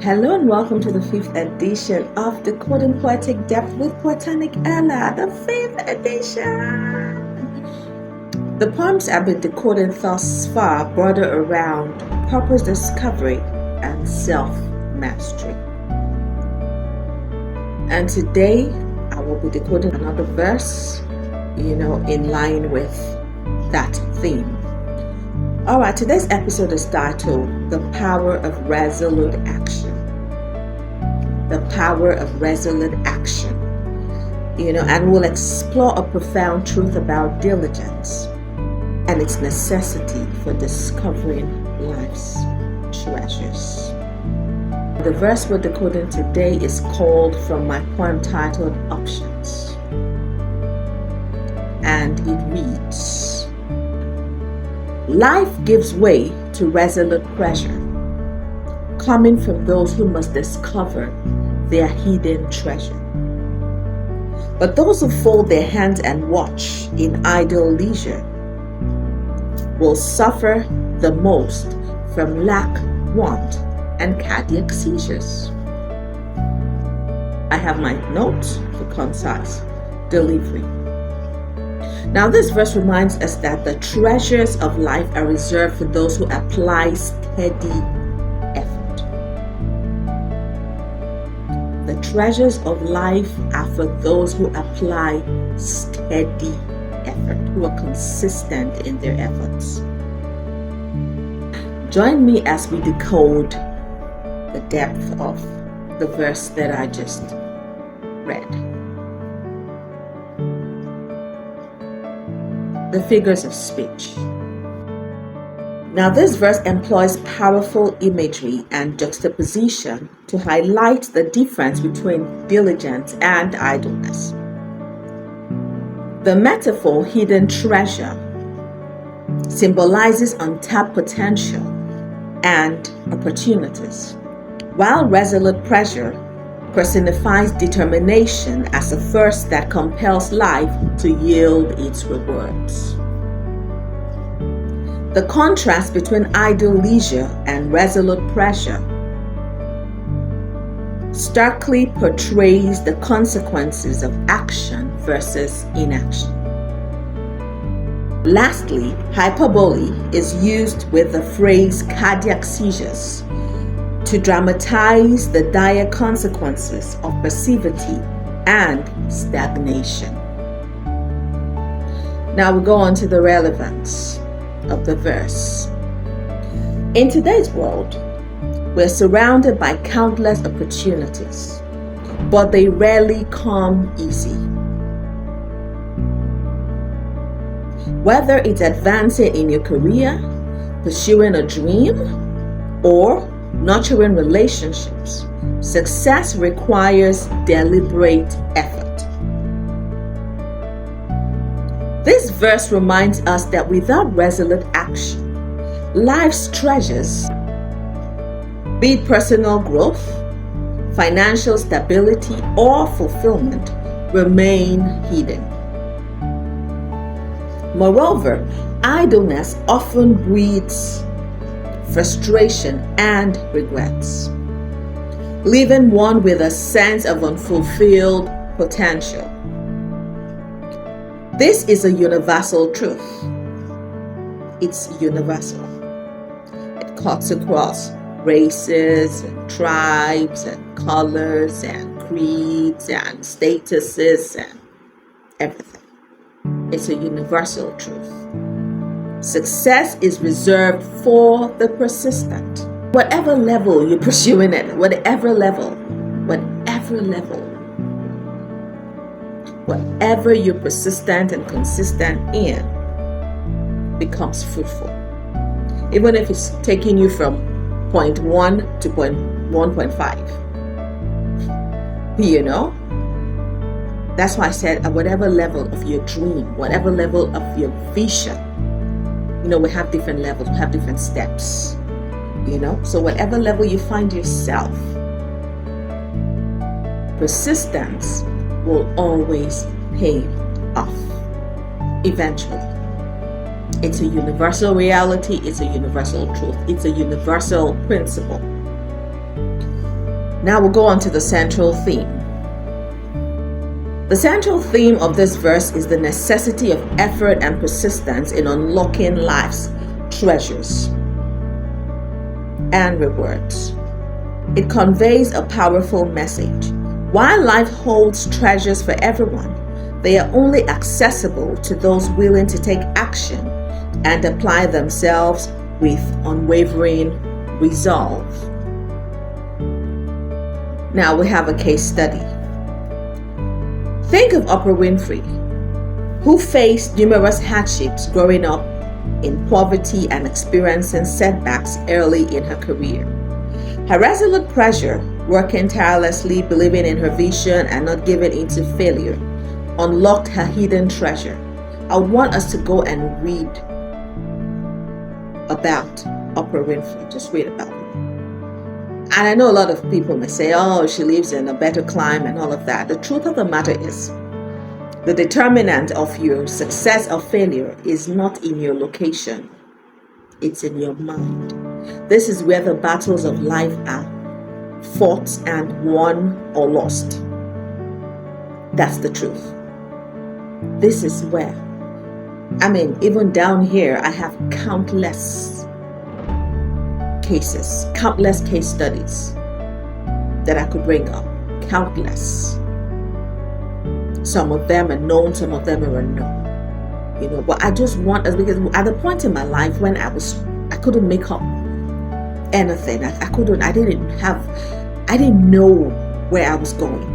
Hello and welcome to the 5th edition of Decoding Poetic Depth with Poetic Ella, the 5th edition. The poems I've been decoding thus far border around purpose discovery and self-mastery. And today I will be decoding another verse, in line with that theme. Alright, today's episode is titled The Power of Resolute Action. The power of resolute action. And we'll explore a profound truth about diligence and its necessity for discovering life's treasures. The verse we're decoding today is called from my poem titled Options. And it reads, life gives way to resolute pressure, coming from those who must discover their hidden treasure. But those who fold their hands and watch in idle leisure will suffer the most from lack, want, and cardiac seizures. I have my notes for concise delivery. Now, this verse reminds us that the treasures of life are reserved for those who apply steady effort. The treasures of life are for those who apply steady effort, who are consistent in their efforts. Join me as we decode the depth of the verse that I just read. The figures of speech. Now, this verse employs powerful imagery and juxtaposition to highlight the difference between diligence and idleness. The metaphor hidden treasure symbolizes untapped potential and opportunities, while resolute pressure personifies determination as a force that compels life to yield its rewards. The contrast between idle leisure and resolute pressure starkly portrays the consequences of action versus inaction. Lastly, hyperbole is used with the phrase cardiac seizures to dramatize the dire consequences of passivity and stagnation. Now we go on to the relevance of the verse. In today's world, we're surrounded by countless opportunities, but they rarely come easy. Whether it's advancing in your career, pursuing a dream, or nurturing relationships, success requires deliberate effort. This verse reminds us that without resolute action, life's treasures, be it personal growth, financial stability, or fulfillment, remain hidden. Moreover, idleness often breeds frustration and regrets, leaving one with a sense of unfulfilled potential. This is a universal truth. It's universal. It cuts across races and tribes and colors and creeds and statuses and everything. It's a universal truth. Success is reserved for the persistent. Whatever level you're pursuing it, whatever you're persistent and consistent in becomes fruitful. Even if it's taking you from point 1 to point 1.5. That's why I said at whatever level of your dream, whatever level of your vision, we have different levels, we have different steps, So whatever level you find yourself, persistence will always pay off eventually. It's a universal reality, it's a universal truth, it's a universal principle. Now we'll go on to the central theme. The central theme of this verse is the necessity of effort and persistence in unlocking life's treasures and rewards. It conveys a powerful message. While life holds treasures for everyone, they are only accessible to those willing to take action and apply themselves with unwavering resolve. Now we have a case study. Think of Oprah Winfrey, who faced numerous hardships growing up in poverty and experiencing setbacks early in her career. Her resolute pressure, working tirelessly, believing in her vision, and not giving in to failure, unlocked her hidden treasure. I would want us to go and read about Oprah Winfrey. Just read about her. And I know a lot of people may say, oh, she lives in a better climate and all of that. The truth of the matter is, the determinant of your success or failure is not in your location. It's in your mind. This is where the battles of life are fought and won or lost. That's the truth. This is where. Even down here, I have countless cases, countless case studies that I could bring up. Countless. Some of them are known, some of them are unknown. But I just want us, because at the point in my life when I couldn't make up anything. I didn't know where I was going.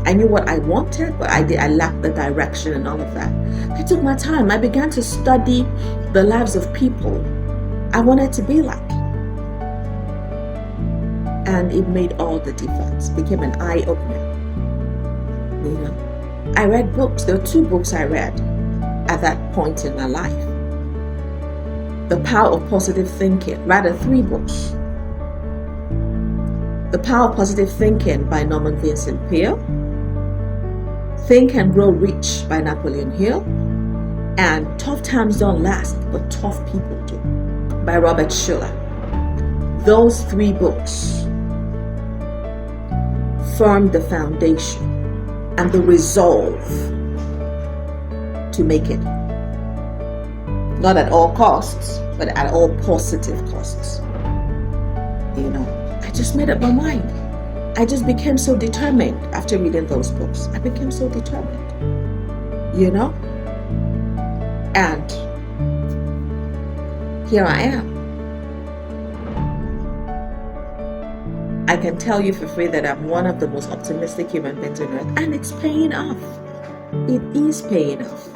I knew what I wanted, but I lacked the direction and all of that. I took my time. I began to study the lives of people I wanted to be like. And it made all the difference. Became an eye-opener. I read books. There were 2 books I read at that point in my life. The Power of Positive Thinking. Rather, 3 books. The Power of Positive Thinking by Norman Vincent Peale. Think and Grow Rich by Napoleon Hill. And Tough Times Don't Last, but Tough People Do by Robert Schuller. Those 3 books formed the foundation and the resolve to make it. Not at all costs, but at all positive costs. I just made up my mind. I just became so determined after reading those books. I became so determined. And here I am. I can tell you for free that I'm one of the most optimistic human beings on earth, and it's paying off. It is paying off.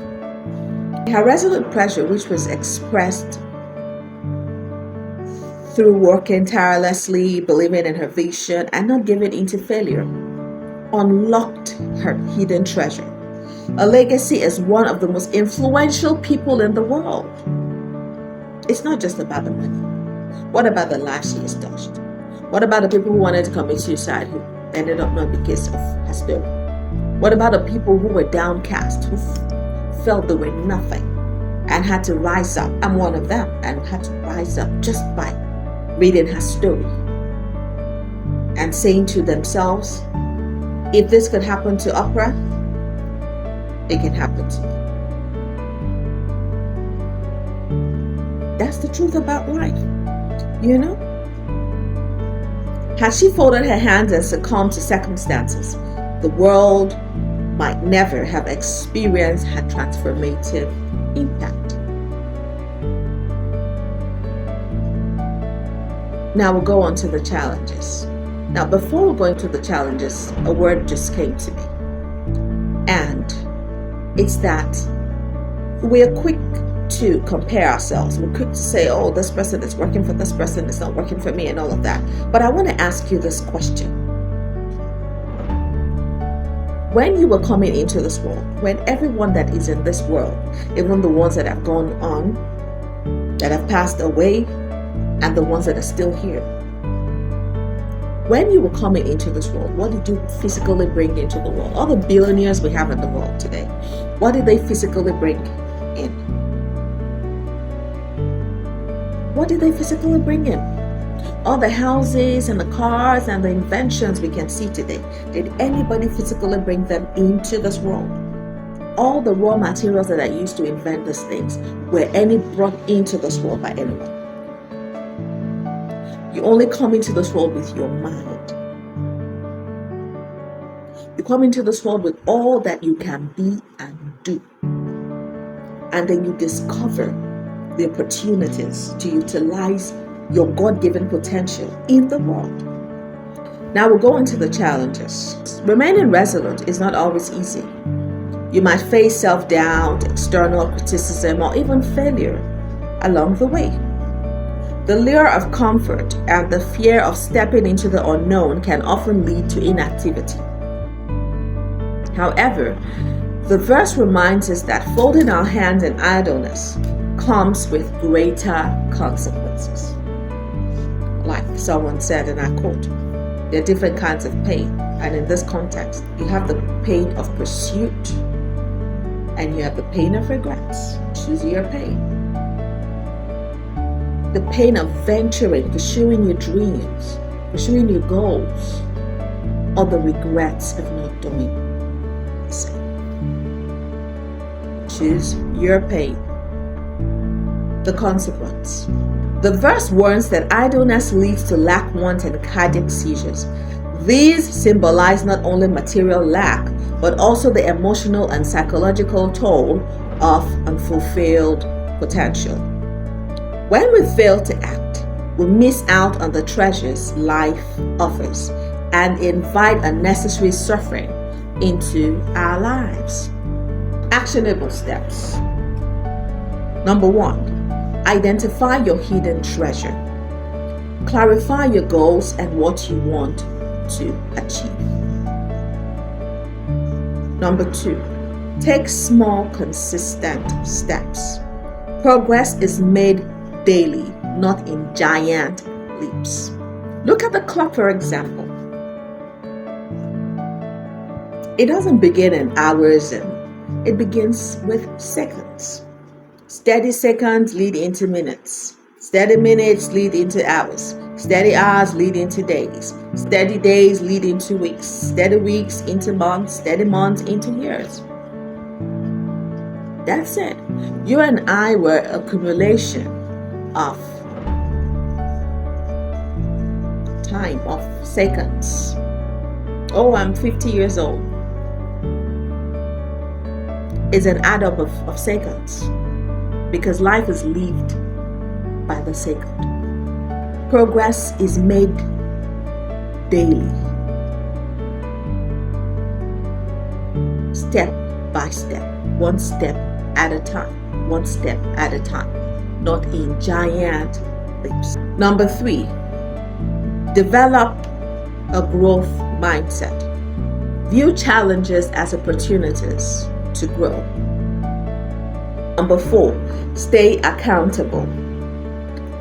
Her resolute pressure, which was expressed through working tirelessly, believing in her vision, and not giving in to failure, unlocked her hidden treasure. A legacy as one of the most influential people in the world. It's not just about the money. What about the lives she has touched? What about the people who wanted to commit suicide who ended up not because of her story? What about the people who were downcast, who felt they were nothing and had to rise up? I'm one of them, and had to rise up just by reading her story and saying to themselves, if this could happen to Oprah, it can happen to me. That's the truth about life, Had she folded her hands and succumbed to circumstances, the world might never have experienced her transformative impact. Now we'll go on to the challenges. Now, before we go into the challenges, a word just came to me. And it's that we're quick to compare ourselves. We're quick to say, oh, this person is working for this person, it's not working for me, and all of that. But I want to ask you this question. When you were coming into this world, when everyone that is in this world, even the ones that have gone on, that have passed away, and the ones that are still here, when you were coming into this world, what did you physically bring into the world? All the billionaires we have in the world today, what did they physically bring in? What did they physically bring in? All the houses and the cars and the inventions we can see today, did anybody physically bring them into this world? All the raw materials that are used to invent these things, were any brought into this world by anyone? You only come into this world with your mind. You come into this world with all that you can be and do. And then you discover the opportunities to utilize your God-given potential in the world. Now we'll go into the challenges. Remaining resolute is not always easy. You might face self-doubt, external criticism, or even failure along the way. The lure of comfort and the fear of stepping into the unknown can often lead to inactivity. However, the verse reminds us that folding our hands in idleness comes with greater consequences. Like someone said, and I quote, there are different kinds of pain. And in this context, you have the pain of pursuit and you have the pain of regrets. Choose your pain. The pain of venturing, pursuing your dreams, pursuing your goals, or the regrets of not doing the same. Choose your pain. The consequence. The verse warns that idleness leads to lack, want, and cardiac seizures. These symbolize not only material lack, but also the emotional and psychological toll of unfulfilled potential. When we fail to act, we miss out on the treasures life offers and invite unnecessary suffering into our lives. Actionable steps. Number 1. Identify your hidden treasure. Clarify your goals and what you want to achieve. Number 2, take small, consistent steps. Progress is made daily, not in giant leaps. Look at the clock, for example. It doesn't begin in hours, and it begins with seconds. Steady seconds lead into minutes. Steady minutes lead into hours. Steady hours lead into days. Steady days lead into weeks. Steady weeks into months. Steady months into years. That's it. You and I were accumulation of time, of seconds. Oh, I'm 50 years old. It's an add-up of seconds. Because life is lived by the second. Progress is made daily, step by step, one step at a time, one step at a time, not in giant leaps. Number 3, develop a growth mindset. View challenges as opportunities to grow. Number 4, stay accountable.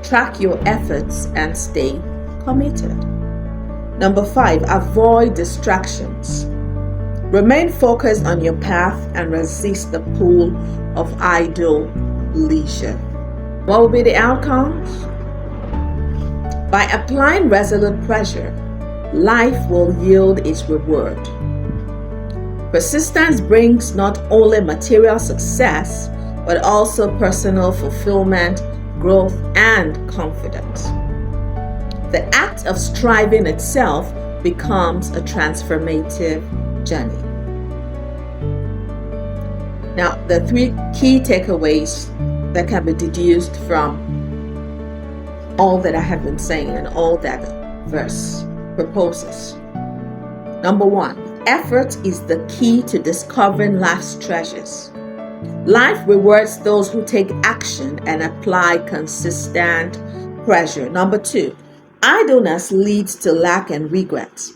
Track your efforts and stay committed. Number 5, avoid distractions. Remain focused on your path and resist the pull of idle leisure. What will be the outcomes? By applying resolute pressure, life will yield its reward. Persistence brings not only material success, but also personal fulfillment, growth, and confidence. The act of striving itself becomes a transformative journey. Now, the 3 key takeaways that can be deduced from all that I have been saying and all that verse proposes. Number 1, effort is the key to discovering life's treasures. Life rewards those who take action and apply consistent pressure. Number 2, idleness leads to lack and regret.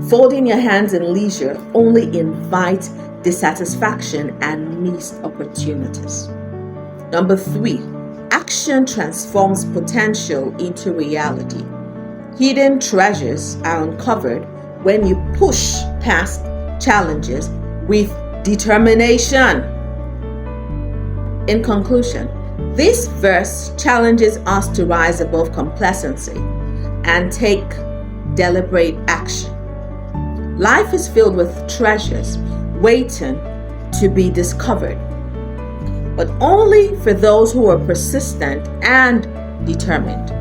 Folding your hands in leisure only invites dissatisfaction and missed opportunities. Number 3, action transforms potential into reality. Hidden treasures are uncovered when you push past challenges with determination. In conclusion, this verse challenges us to rise above complacency and take deliberate action. Life is filled with treasures waiting to be discovered, but only for those who are persistent and determined.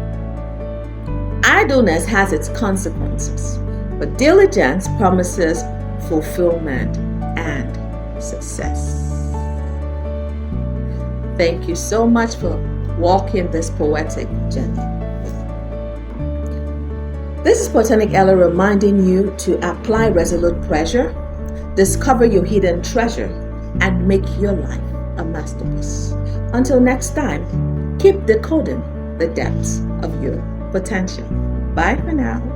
Idleness has its consequences, but diligence promises fulfillment and success. Thank you so much for walking this poetic journey with me. This is Poetic Ella reminding you to apply resolute pressure, discover your hidden treasure, and make your life a masterpiece. Until next time, keep decoding the depths of your potential. Bye for now.